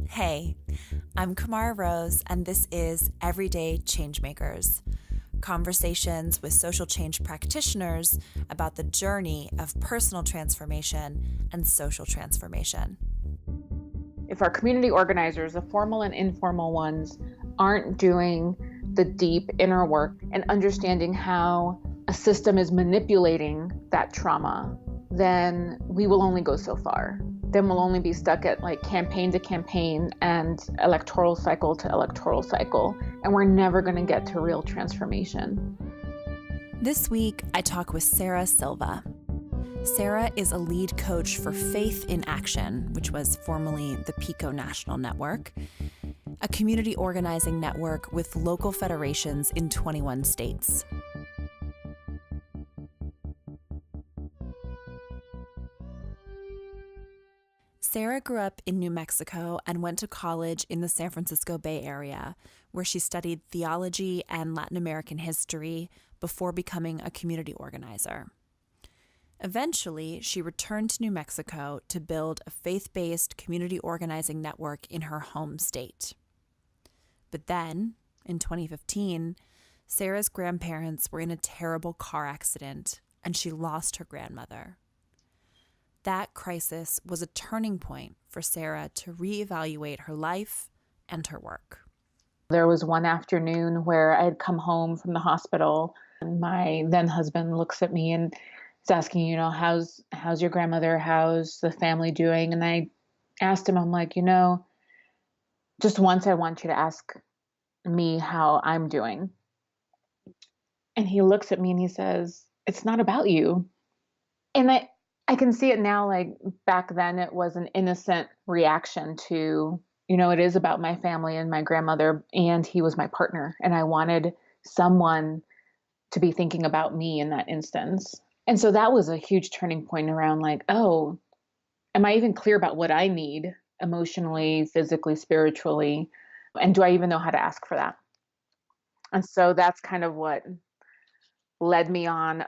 Hey, I'm Kamara Rose, and this is Everyday Changemakers, conversations with social change practitioners about the journey of personal transformation and social transformation. If our community organizers, the formal and informal ones, aren't doing the deep inner work and understanding how a system is manipulating that trauma, then we will only go so far. Then we'll only be stuck at like campaign to campaign and electoral cycle to electoral cycle, and we're never going to get to real transformation. This week, I talk with Silva. Sarah is a lead coach for Faith in Action, which was formerly the PICO National Network, a community organizing network with local federations in 21 states. Sarah grew up in New Mexico and went to college in the San Francisco Bay Area, where she studied theology and Latin American history before becoming a community organizer. Eventually, she returned to New Mexico to build a faith-based community organizing network in her home state. But then, in 2015, Sarah's grandparents were in a terrible car accident, and she lost her grandmother. That crisis was a turning point for Sarah to reevaluate her life and her work. There was one afternoon where I had come home from the hospital, and my then husband looks at me and is asking, how's your grandmother? How's the family doing? And I asked him, I'm like, just once I want you to ask me how I'm doing. And he looks at me and he says, it's not about you. And I can see it now, like back then it was an innocent reaction to, it is about my family and my grandmother, and he was my partner. And I wanted someone to be thinking about me in that instance. And so that was a huge turning point around like, oh, am I even clear about what I need emotionally, physically, spiritually? And do I even know how to ask for that? And so that's kind of what led me on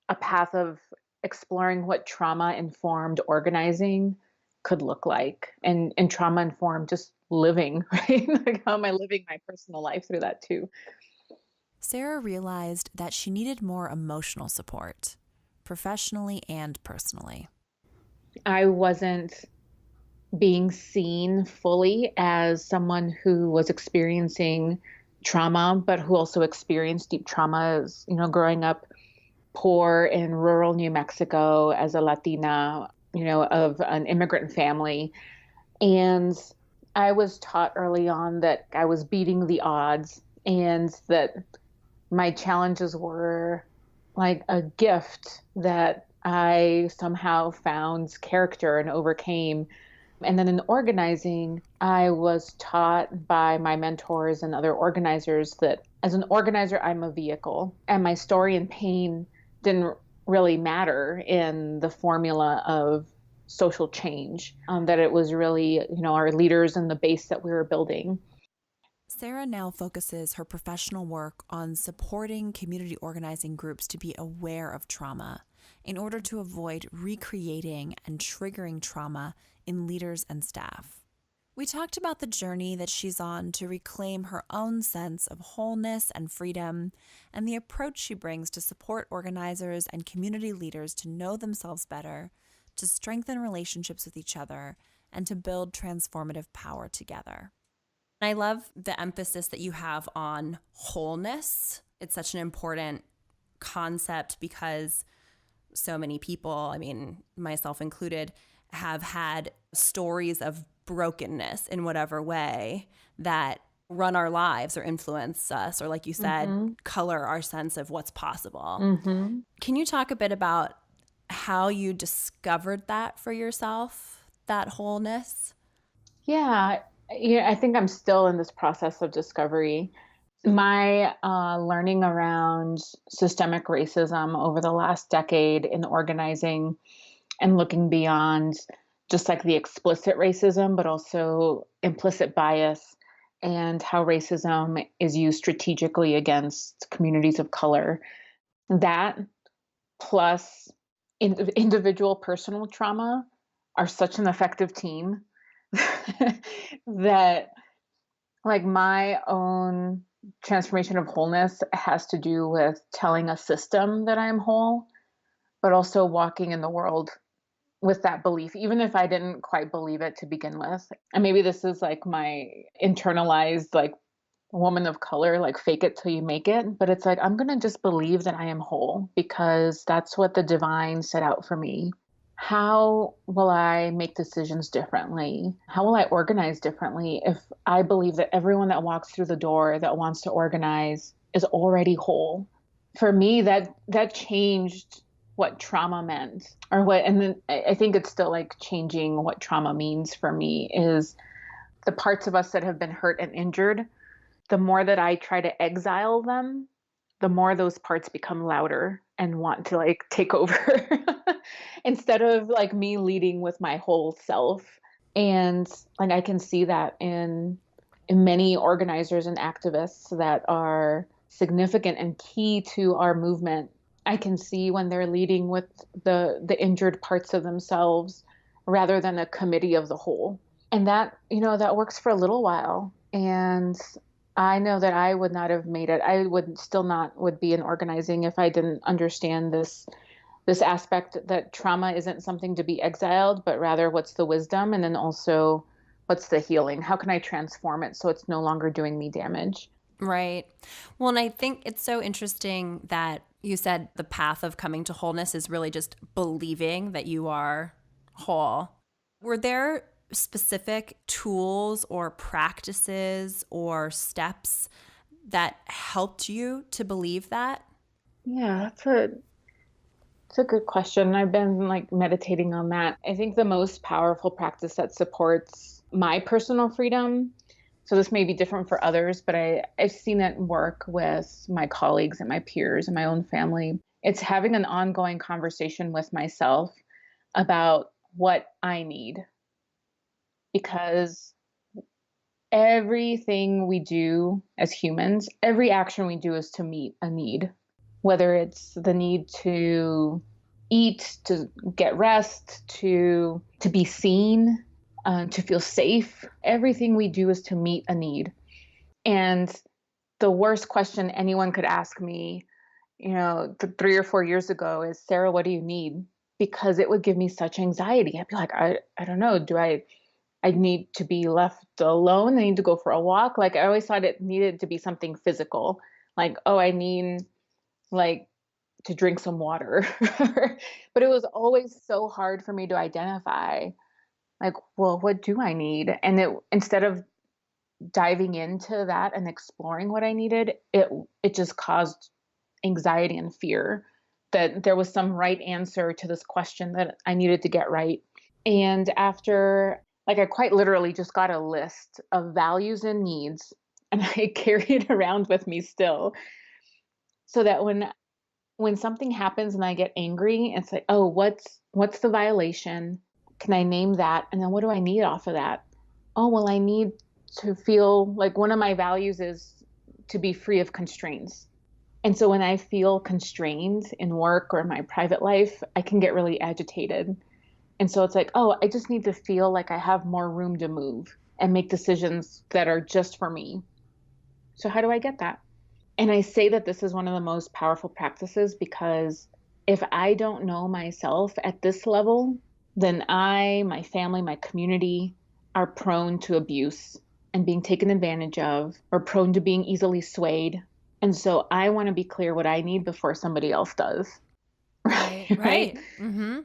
a path of exploring what trauma-informed organizing could look like, and trauma-informed just living, right? Like, how am I living my personal life through that too? Sarah realized that she needed more emotional support, professionally and personally. I wasn't being seen fully as someone who was experiencing trauma, but who also experienced deep trauma as, growing up poor in rural New Mexico as a Latina, of an immigrant family. And I was taught early on that I was beating the odds and that my challenges were like a gift that I somehow found character and overcame. And then in organizing, I was taught by my mentors and other organizers that as an organizer, I'm a vehicle, and my story and pain didn't really matter in the formula of social change, that it was really, our leaders and the base that we were building. Sarah now focuses her professional work on supporting community organizing groups to be aware of trauma in order to avoid recreating and triggering trauma in leaders and staff. We talked about the journey that she's on to reclaim her own sense of wholeness and freedom, and the approach she brings to support organizers and community leaders to know themselves better, to strengthen relationships with each other, and to build transformative power together. I love the emphasis that you have on wholeness. It's such an important concept because so many people, myself included, have had stories of brokenness in whatever way that run our lives or influence us, or like you said, color our sense of what's possible. Can you talk a bit about how you discovered that for yourself, that wholeness? Yeah, I think I'm still in this process of discovery. My learning around systemic racism over the last decade in organizing and looking beyond just like the explicit racism, but also implicit bias and how racism is used strategically against communities of color. That plus individual personal trauma are such an effective team that like my own transformation of wholeness has to do with telling a system that I'm whole, but also walking in the world with that belief, even if I didn't quite believe it to begin with. And maybe this is like my internalized, like, woman of color, like fake it till you make it. But it's like, I'm going to just believe that I am whole because that's what the divine set out for me. How will I make decisions differently? How will I organize differently if I believe that everyone that walks through the door that wants to organize is already whole? For me, that changed what trauma meant, or what, and then I think it's still like changing what trauma means for me is the parts of us that have been hurt and injured. The more that I try to exile them, the more those parts become louder and want to like take over instead of like me leading with my whole self. And like I can see that in many organizers and activists that are significant and key to our movement. I can see when they're leading with the injured parts of themselves rather than a committee of the whole. And that, that works for a little while. And I know that I would not have made it. I would still not would be in organizing if I didn't understand this aspect that trauma isn't something to be exiled, but rather what's the wisdom, and then also what's the healing? How can I transform it so it's no longer doing me damage? Right. Well, and I think it's so interesting that you said the path of coming to wholeness is really just believing that you are whole. Were there specific tools or practices or steps that helped you to believe that? Yeah, it's a good question. I've been like meditating on that. I think the most powerful practice that supports my personal freedom, so this may be different for others, but I've seen it work with my colleagues and my peers and my own family. It's having an ongoing conversation with myself about what I need, because everything we do as humans, every action we do is to meet a need, whether it's the need to eat, to get rest, to be seen, to feel safe. Everything we do is to meet a need. And the worst question anyone could ask me, 3 or 4 years ago is, Sarah, what do you need? Because it would give me such anxiety. I'd be like, I don't know. I need to be left alone. I need to go for a walk. Like I always thought it needed to be something physical. Like, oh, I need like to drink some water. But it was always so hard for me to identify like, well, what do I need? And instead of diving into that and exploring what I needed, it just caused anxiety and fear that there was some right answer to this question that I needed to get right. And after, like, I quite literally just got a list of values and needs, and I carry it around with me still, so that when something happens and I get angry, it's like, oh, what's the violation? Can I name that? And then what do I need off of that? Oh, well, I need to feel like one of my values is to be free of constraints. And so when I feel constrained in work or in my private life, I can get really agitated. And so it's like, oh, I just need to feel like I have more room to move and make decisions that are just for me. So how do I get that? And I say that this is one of the most powerful practices because if I don't know myself at this level, then I, my family, my community are prone to abuse and being taken advantage of, or prone to being easily swayed. And so I want to be clear what I need before somebody else does. Right, Right? right. Mm-hmm.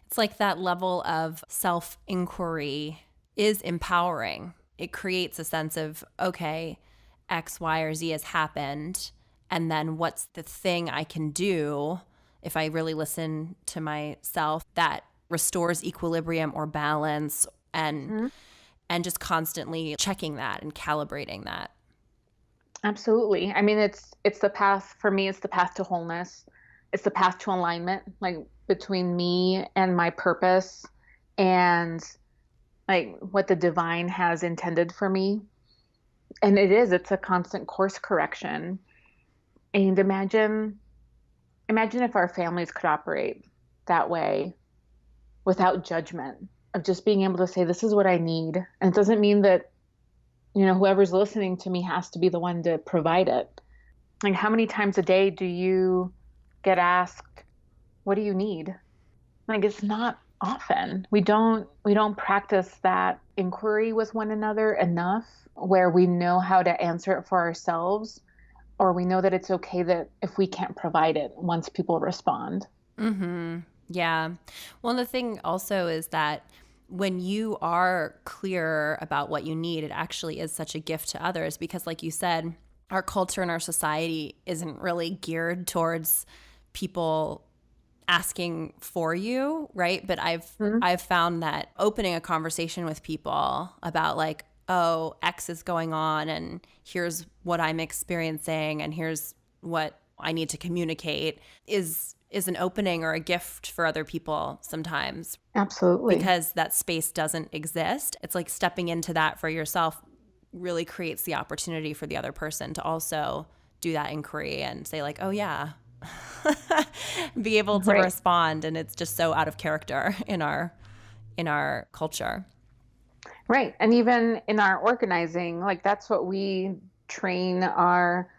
It's like that level of self inquiry is empowering. It creates a sense of, okay, X, Y, or Z has happened. And then what's the thing I can do if I really listen to myself that restores equilibrium or balance, Mhm. and just constantly checking that and calibrating that. Absolutely. I mean, it's the path for me, it's the path to wholeness. It's the path to alignment, like between me and my purpose and like what the divine has intended for me. And it's a constant course correction. And imagine if our families could operate that way without judgment. of just being able to say, this is what I need. And it doesn't mean that, whoever's listening to me has to be the one to provide it. Like, how many times a day do you get asked, what do you need? Like, it's not often. We don't practice that inquiry with one another enough where we know how to answer it for ourselves, or we know that it's okay that if we can't provide it once people respond. Yeah. Well, the thing also is that when you are clear about what you need, it actually is such a gift to others because, like you said, our culture and our society isn't really geared towards people asking for you, right? But Mhm. I've found that opening a conversation with people about like, oh, X is going on and here's what I'm experiencing and here's what I need to communicate is an opening or a gift for other people sometimes Absolutely. because that space doesn't exist. It's like stepping into that for yourself really creates the opportunity for the other person to also do that inquiry and say like, oh yeah, be able to Right. respond. And it's just so out of character in our culture. Right. And even in our organizing, like that's what we train our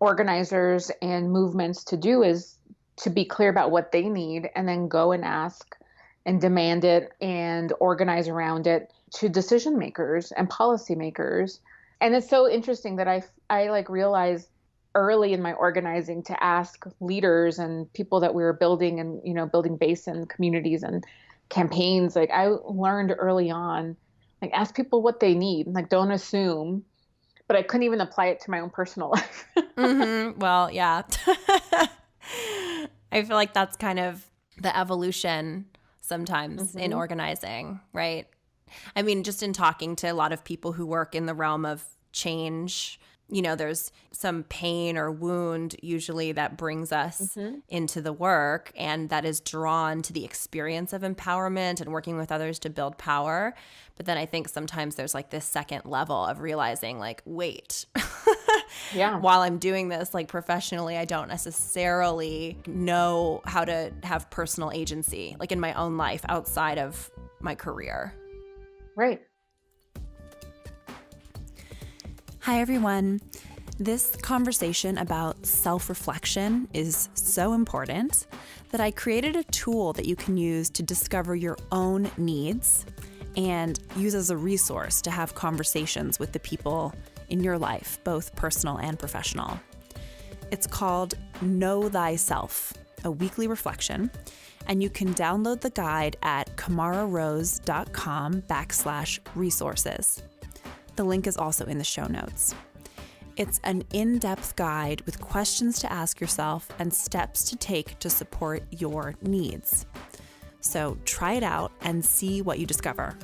organizers and movements to do, is to be clear about what they need and then go and ask and demand it and organize around it to decision makers and policymakers. And it's so interesting that I like realized early in my organizing to ask leaders and people that we were building and, building base in communities and campaigns. Like, I learned early on, like, ask people what they need, like don't assume. But I couldn't even apply it to my own personal life. Well, yeah. I feel like that's kind of the evolution sometimes in Hmm. organizing, right? I mean, just in talking to a lot of people who work in the realm of change, there's some pain or wound usually that brings us Hmm. into the work and that is drawn to the experience of empowerment and working with others to build power. But then I think sometimes there's like this second level of realizing, like, wait, Yeah. while I'm doing this, like professionally, I don't necessarily know how to have personal agency, like in my own life outside of my career. Right. Hi, everyone. This conversation about self-reflection is so important that I created a tool that you can use to discover your own needs and use as a resource to have conversations with the people in your life, both personal and professional. It's called Know Thyself, a weekly reflection, and you can download the guide at kamararose.com/resources. The link is also in the show notes. It's an in-depth guide with questions to ask yourself and steps to take to support your needs. So try it out and see what you discover.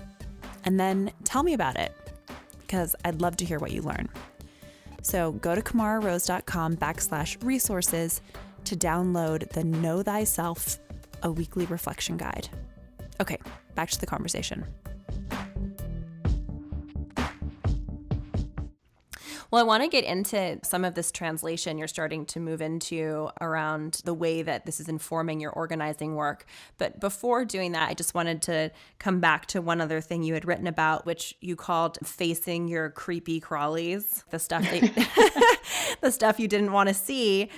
And then tell me about it, because I'd love to hear what you learn. So go to kamararose.com/resources to download the Know Thyself, a weekly reflection guide. Okay, back to the conversation. Well, I want to get into some of this translation you're starting to move into around the way that this is informing your organizing work. But before doing that, I just wanted to come back to one other thing you had written about, which you called facing your creepy crawlies, the stuff that, the stuff you didn't want to see,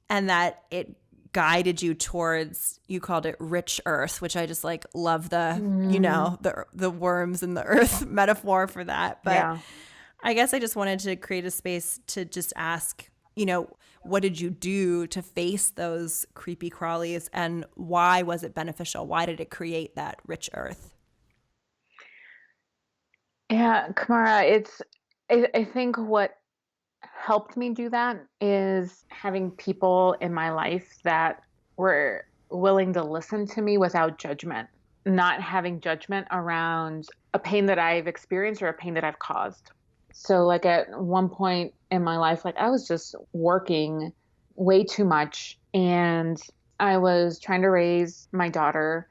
and that it guided you towards, you called it rich earth, which I just like love the, Mm, the worms in the earth metaphor for that. But yeah. I guess I just wanted to create a space to just ask, what did you do to face those creepy crawlies and why was it beneficial? Why did it create that rich earth? Yeah, Kamara, I think what helped me do that is having people in my life that were willing to listen to me without judgment, not having judgment around a pain that I've experienced or a pain that I've caused. So, like, at one point in my life, like, I was just working way too much, and I was trying to raise my daughter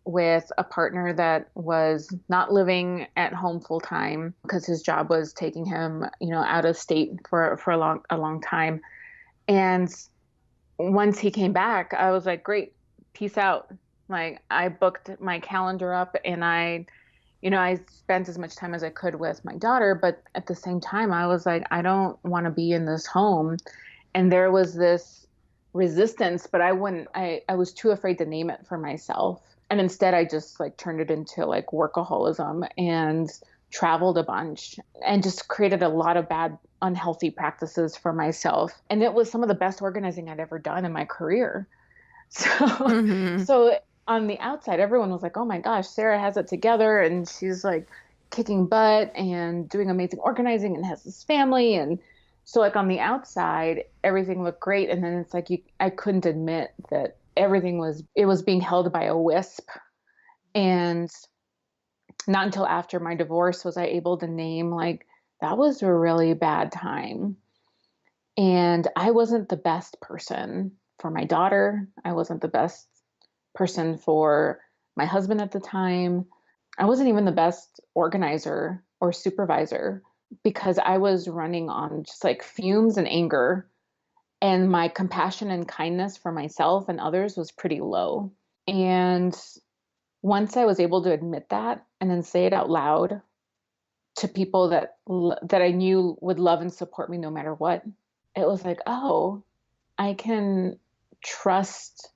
with a partner that was not living at home full time because his job was taking him, out of state for a long time. And once he came back, I was like, great, peace out. Like I booked my calendar up and I spent as much time as I could with my daughter, but at the same time, I was like, I don't want to be in this home. And there was this resistance, but I was too afraid to name it for myself. And instead, I just like turned it into like workaholism and traveled a bunch and just created a lot of bad, unhealthy practices for myself. And it was some of the best organizing I'd ever done in my career. So, Mm-hmm. so on the outside, everyone was like, "Oh my gosh, Sarah has it together, and she's like kicking butt and doing amazing organizing, and has this family." And so, like on the outside, everything looked great, and then it's like I couldn't admit that it was being held by a wisp. And not until after my divorce was I able to name like that was a really bad time. And I wasn't the best person for my daughter. I wasn't the best person for my husband at the time. I wasn't even the best organizer or supervisor because I was running on just like fumes and anger. And my compassion and kindness for myself and others was pretty low. And once I was able to admit that and then say it out loud to people that I knew would love and support me no matter what, it was like, oh, I can trust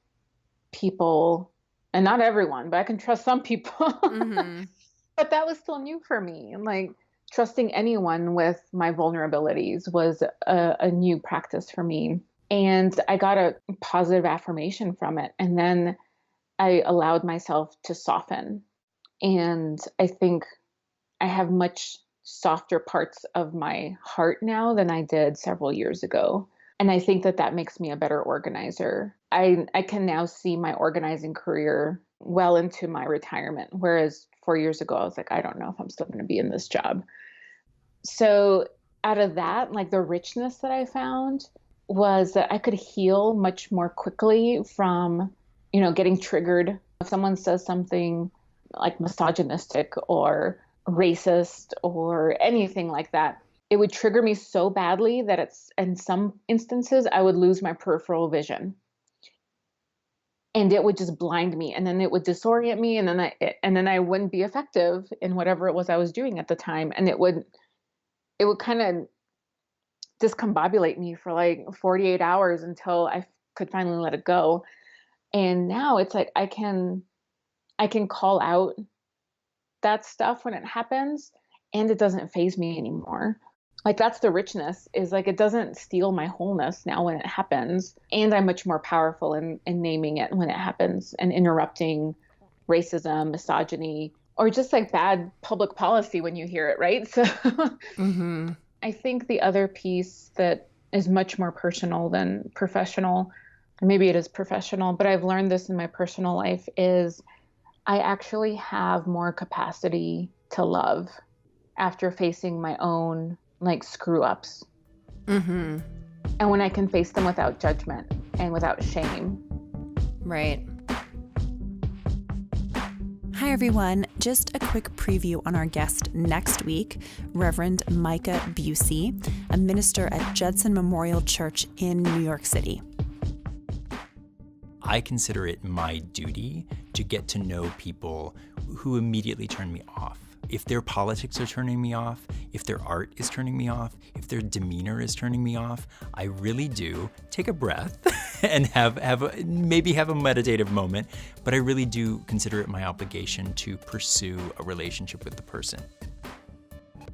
people, and not everyone, but I can trust some people. Mm-hmm. But that was still new for me. And like trusting anyone with my vulnerabilities was a new practice for me. And I got a positive affirmation from it. And then I allowed myself to soften. And I think I have much softer parts of my heart now than I did several years ago. And I think that that makes me a better organizer. I can now see my organizing career well into my retirement, whereas 4 years ago, I was like, I don't know if I'm still going to be in this job. So, out of that, like the richness that I found was that I could heal much more quickly from, getting triggered. If someone says something like misogynistic or racist or anything like that, it would trigger me so badly that it's in some instances I would lose my peripheral vision and it would just blind me and then it would disorient me and then I wouldn't be effective in whatever it was I was doing at the time, and it would kind of discombobulate me for like 48 hours until I could finally let it go. And now it's like I can call out that stuff when it happens and it doesn't phase me anymore. Like that's the richness, is like it doesn't steal my wholeness now when it happens. And I'm much more powerful in naming it when it happens and interrupting racism, misogyny, or just like bad public policy when you hear it, right? So Mm-hmm. I think the other piece that is much more personal than professional, maybe it is professional, but I've learned this in my personal life, is I actually have more capacity to love after facing my own like screw ups. Mm-hmm. And when I can face them without judgment and without shame. Right. Hi, everyone. Just a quick preview on our guest next week, Reverend Micah Busey, a minister at Judson Memorial Church in New York City. I consider it my duty to get to know people who immediately turn me off. If their politics are turning me off, if their art is turning me off, if their demeanor is turning me off, I really do take a breath and maybe have a meditative moment, but I really do consider it my obligation to pursue a relationship with the person.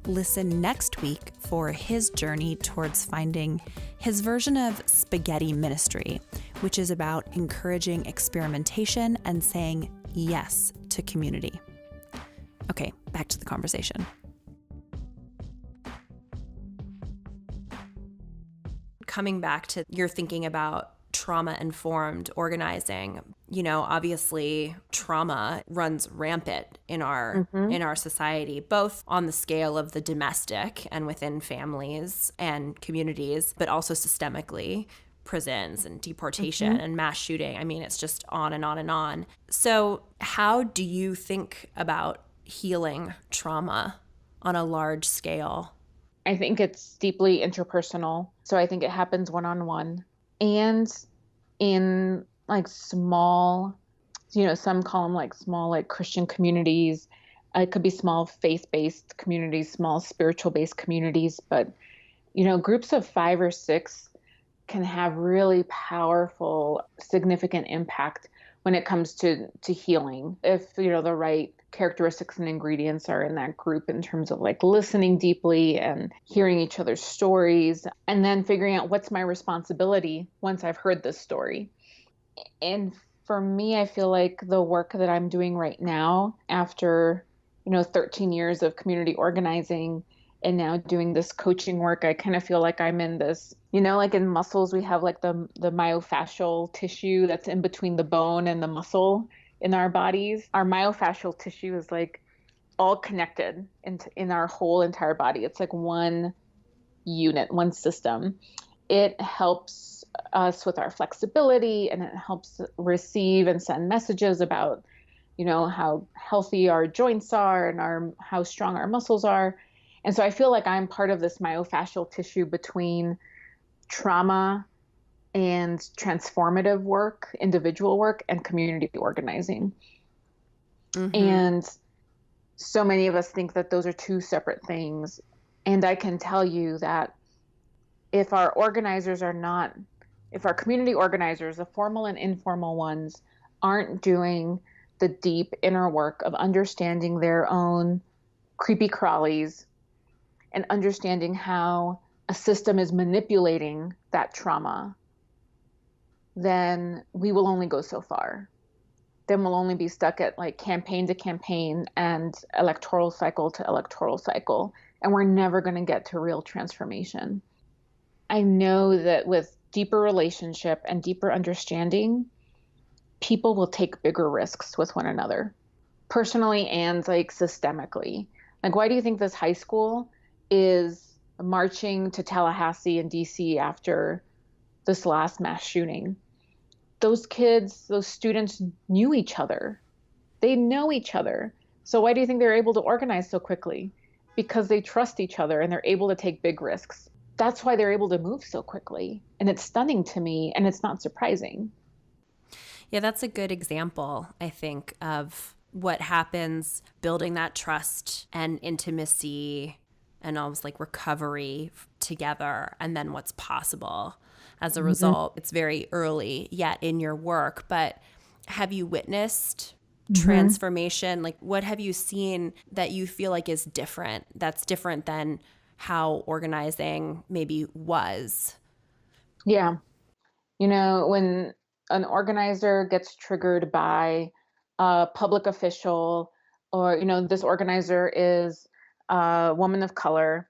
Listen next week for his journey towards finding his version of spaghetti ministry, which is about encouraging experimentation and saying yes to community. Okay, back to the conversation. Coming back to your thinking about trauma-informed organizing, obviously trauma runs rampant in our society, both on the scale of the domestic and within families and communities, but also systemically, prisons and deportation and mass shooting. I mean, it's just on and on and on. So how do you think about healing trauma on a large scale? I think it's deeply interpersonal. So I think it happens one-on-one and in like small some call them like small, like Christian communities. It could be small faith-based communities, small spiritual-based communities, but, groups of 5 or 6 can have really powerful, significant impact when it comes to healing. If, the right characteristics and ingredients are in that group in terms of like listening deeply and hearing each other's stories, and then figuring out what's my responsibility once I've heard this story. And for me, I feel like the work that I'm doing right now after, 13 years of community organizing and now doing this coaching work, I kind of feel like I'm in this, like in muscles, we have like the myofascial tissue that's in between the bone and the muscle in our bodies. Our myofascial tissue is like all connected in our whole entire body. It's like one unit, one system. It helps us with our flexibility, and it helps receive and send messages about, how healthy our joints are and how strong our muscles are. And so I feel like I'm part of this myofascial tissue between trauma and transformative work, individual work, and community organizing. Mm-hmm. And so many of us think that those are two separate things. And I can tell you that if our community organizers, the formal and informal ones, aren't doing the deep inner work of understanding their own creepy crawlies and understanding how a system is manipulating that trauma, then we will only go so far. Then we'll only be stuck at like campaign to campaign and electoral cycle to electoral cycle, and we're never going to get to real transformation. I know that with deeper relationship and deeper understanding, people will take bigger risks with one another, personally and like systemically. Like, why do you think this high school is marching to Tallahassee and DC after this last mass shooting? Those kids, those students knew each other. They know each other. So why do you think they're able to organize so quickly? Because they trust each other and they're able to take big risks. That's why they're able to move so quickly. And it's stunning to me, and it's not surprising. Yeah, that's a good example, I think, of what happens building that trust and intimacy and almost like recovery together, and then what's possible as a result. It's very early yet in your work, but have you witnessed transformation? Like, what have you seen that you feel like is different, that's different than how organizing maybe was? Yeah. When an organizer gets triggered by a public official, or, this organizer is a woman of color,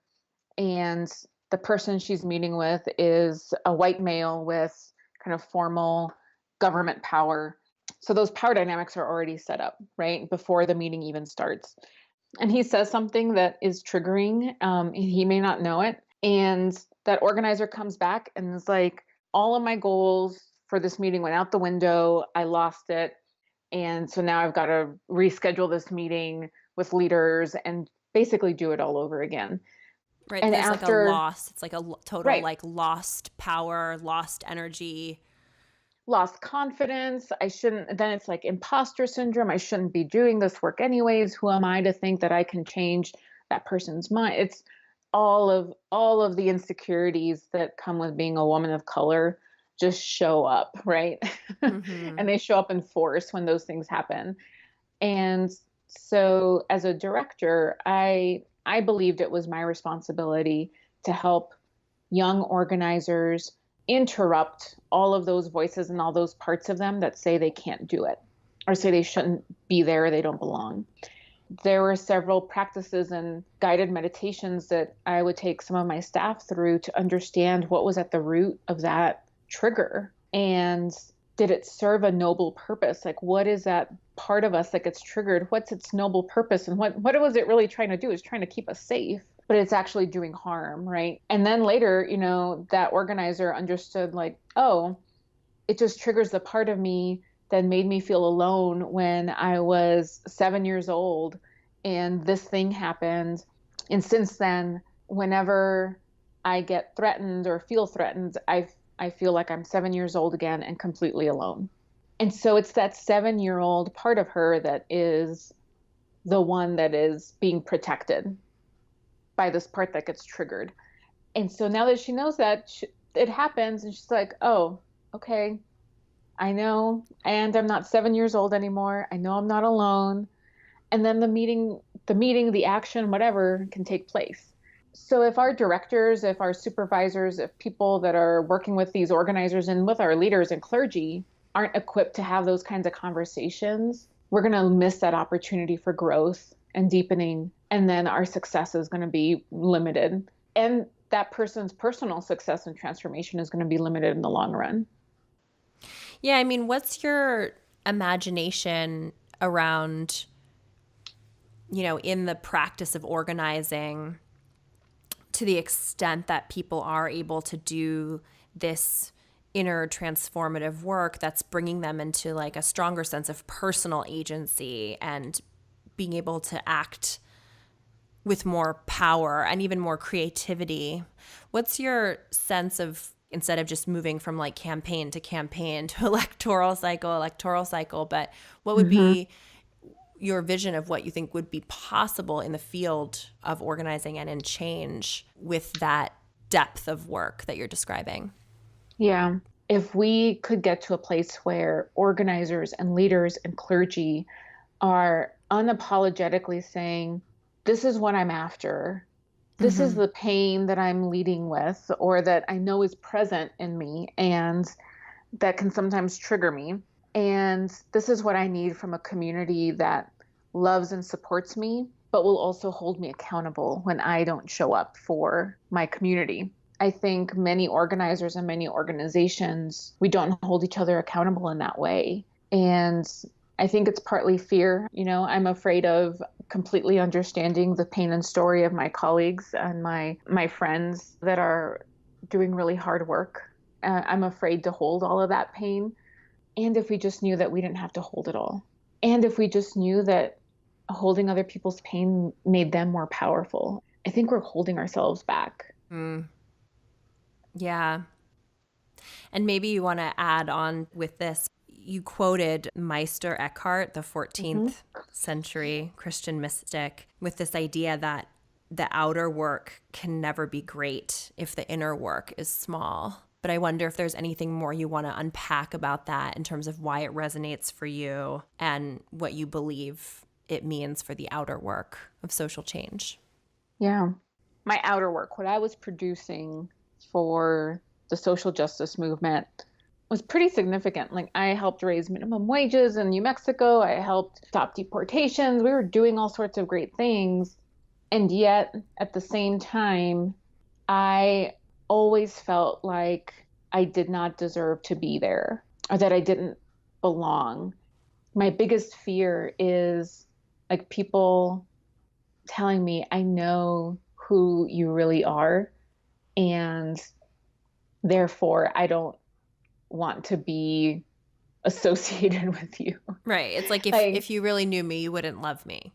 and the person she's meeting with is a white male with kind of formal government power. So those power dynamics are already set up, right, before the meeting even starts. And he says something that is triggering. He may not know it. And that organizer comes back and is like, all of my goals for this meeting went out the window. I lost it. And so now I've got to reschedule this meeting with leaders and basically do it all over again. Right. And there's after, like a loss. It's like a total like lost power, lost energy. Lost confidence. Then it's like imposter syndrome. I shouldn't be doing this work anyways. Who am I to think that I can change that person's mind? It's all of the insecurities that come with being a woman of color just show up, right? Mm-hmm. And they show up in force when those things happen. And so as a director, I believed it was my responsibility to help young organizers interrupt all of those voices and all those parts of them that say they can't do it or say they shouldn't be there or they don't belong. There were several practices and guided meditations that I would take some of my staff through to understand what was at the root of that trigger. And did it serve a noble purpose? Like, what is that part of us that gets triggered? What's its noble purpose? And what was it really trying to do? It's trying to keep us safe, but it's actually doing harm, right? And then later, that organizer understood like, oh, it just triggers the part of me that made me feel alone when I was 7 years old and this thing happened. And since then, whenever I get threatened or feel threatened, I feel like I'm 7 years old again and completely alone. And so it's that 7-year-old part of her that is the one that is being protected by this part that gets triggered. And so now that she knows that it happens, and she's like, oh, okay, I know. And I'm not 7 years old anymore. I know I'm not alone. And then the action, whatever can take place. So if our directors, if our supervisors, if people that are working with these organizers and with our leaders and clergy aren't equipped to have those kinds of conversations, we're going to miss that opportunity for growth and deepening. And then our success is going to be limited. And that person's personal success and transformation is going to be limited in the long run. Yeah, I mean, what's your imagination around, in the practice of organizing, to the extent that people are able to do this inner transformative work that's bringing them into like a stronger sense of personal agency and being able to act with more power and even more creativity? What's your sense of, instead of just moving from like campaign to electoral cycle, but what would be your vision of what you think would be possible in the field of organizing and in change with that depth of work that you're describing? Yeah. If we could get to a place where organizers and leaders and clergy are unapologetically saying, this is what I'm after. This is the pain that I'm leading with, or that I know is present in me and that can sometimes trigger me. And this is what I need from a community that loves and supports me, but will also hold me accountable when I don't show up for my community. I think many organizers and many organizations, we don't hold each other accountable in that way. And I think it's partly fear. I'm afraid of completely understanding the pain and story of my colleagues and my friends that are doing really hard work. I'm afraid to hold all of that pain. And if we just knew that we didn't have to hold it all. And if we just knew that holding other people's pain made them more powerful. I think we're holding ourselves back. Yeah. And maybe you want to add on with this. You quoted Meister Eckhart, the 14th century Christian mystic, with this idea that the outer work can never be great if the inner work is small. But I wonder if there's anything more you want to unpack about that in terms of why it resonates for you and what you believe it means for the outer work of social change. Yeah. My outer work, what I was producing for the social justice movement, was pretty significant. Like, I helped raise minimum wages in New Mexico. I helped stop deportations. We were doing all sorts of great things. And yet, at the same time, I always felt like I did not deserve to be there, or that I didn't belong. My biggest fear is like people telling me, I know who you really are, and therefore I don't want to be associated with you. Right. It's like if you really knew me, you wouldn't love me.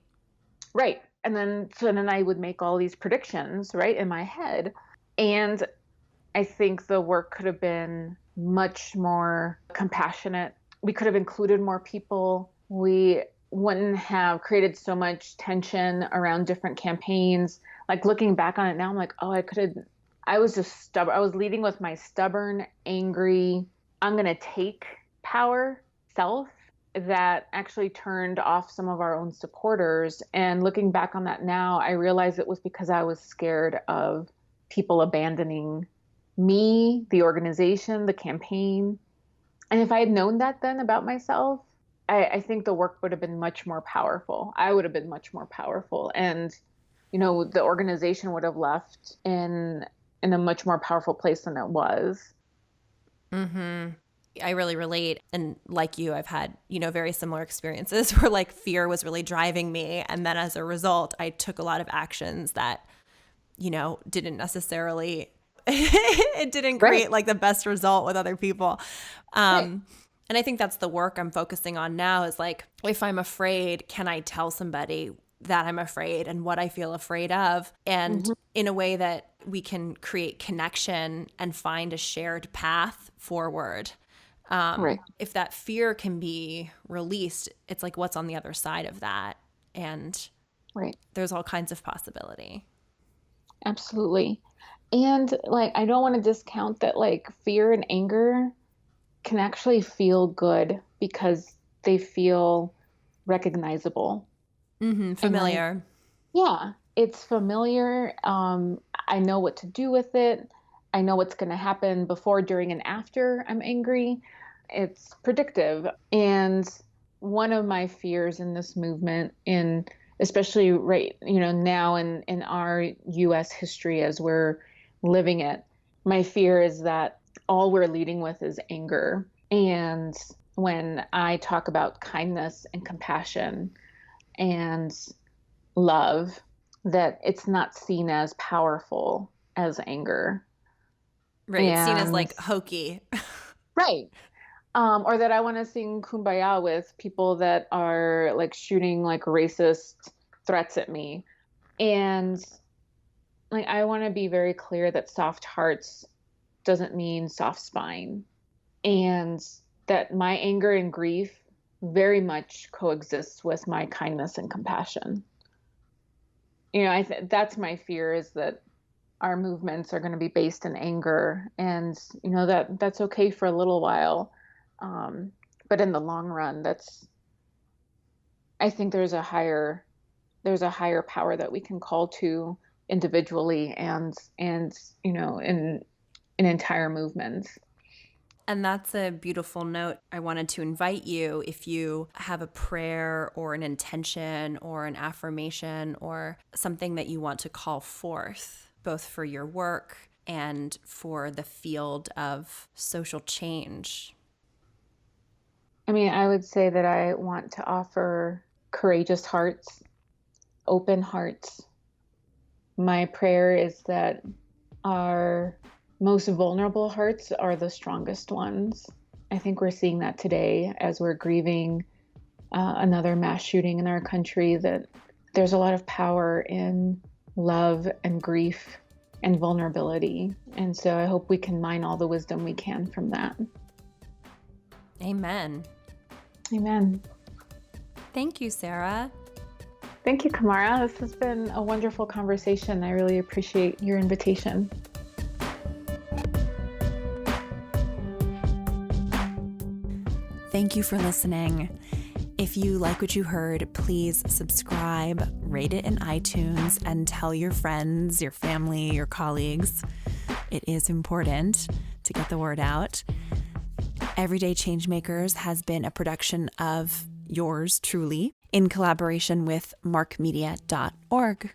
Right. And then I would make all these predictions, right, in my head. And I think the work could have been much more compassionate. We could have included more people. We wouldn't have created so much tension around different campaigns. Like, looking back on it now, I'm like, oh, I was just stubborn. I was leading with my stubborn, angry, I'm going to take power self that actually turned off some of our own supporters. And looking back on that now, I realize it was because I was scared of people abandoning me, the organization, the campaign. And if I had known that then about myself, I think the work would have been much more powerful. I would have been much more powerful. And, the organization would have left in a much more powerful place than it was. Mm-hmm. I really relate. And like you, I've had, very similar experiences where like fear was really driving me. And then as a result, I took a lot of actions that, didn't necessarily, it didn't create like the best result with other people. And I think that's the work I'm focusing on now is like, if I'm afraid, can I tell somebody that I'm afraid and what I feel afraid of? And in a way that we can create connection and find a shared path forward. Right. If that fear can be released, it's like, what's on the other side of that? And Right. there's all kinds of possibility. Absolutely. And like, I don't want to discount that, like, fear and anger can actually feel good because they feel recognizable. Familiar. Yeah, it's familiar. I know what to do with it. I know what's going to happen before, during, and after I'm angry. It's predictive. And one of my fears in this movement, in especially right, now in our U.S. history as we're living it, my fear is that all we're leading with is anger. And when I talk about kindness and compassion and love, that it's not seen as powerful as anger. Right. It's seen as And like hokey. right. Or that I want to sing Kumbaya with people that are like shooting like racist threats at me. And like, I want to be very clear that soft hearts doesn't mean soft spine. And that my anger and grief very much coexists with my kindness and compassion. That's my fear, is that our movements are going to be based in anger, and that's okay for a little while, but in the long run, I think there's a higher power that we can call to individually and in entire movements. And that's a beautiful note. I wanted to invite you, if you have a prayer or an intention or an affirmation or something that you want to call forth, both for your work and for the field of social change. I mean, I would say that I want to offer courageous hearts, open hearts. My prayer is that our most vulnerable hearts are the strongest ones. I think we're seeing that today as we're grieving another mass shooting in our country, that there's a lot of power in love and grief and vulnerability. And so I hope we can mine all the wisdom we can from that. Amen. Amen. Thank you, Sarah. Thank you, Kamara. This has been a wonderful conversation. I really appreciate your invitation. Thank you for listening. If you like what you heard, please subscribe, rate it in iTunes, and tell your friends, your family, your colleagues. It is important to get the word out. Everyday Changemakers has been a production of yours truly in collaboration with markmedia.org.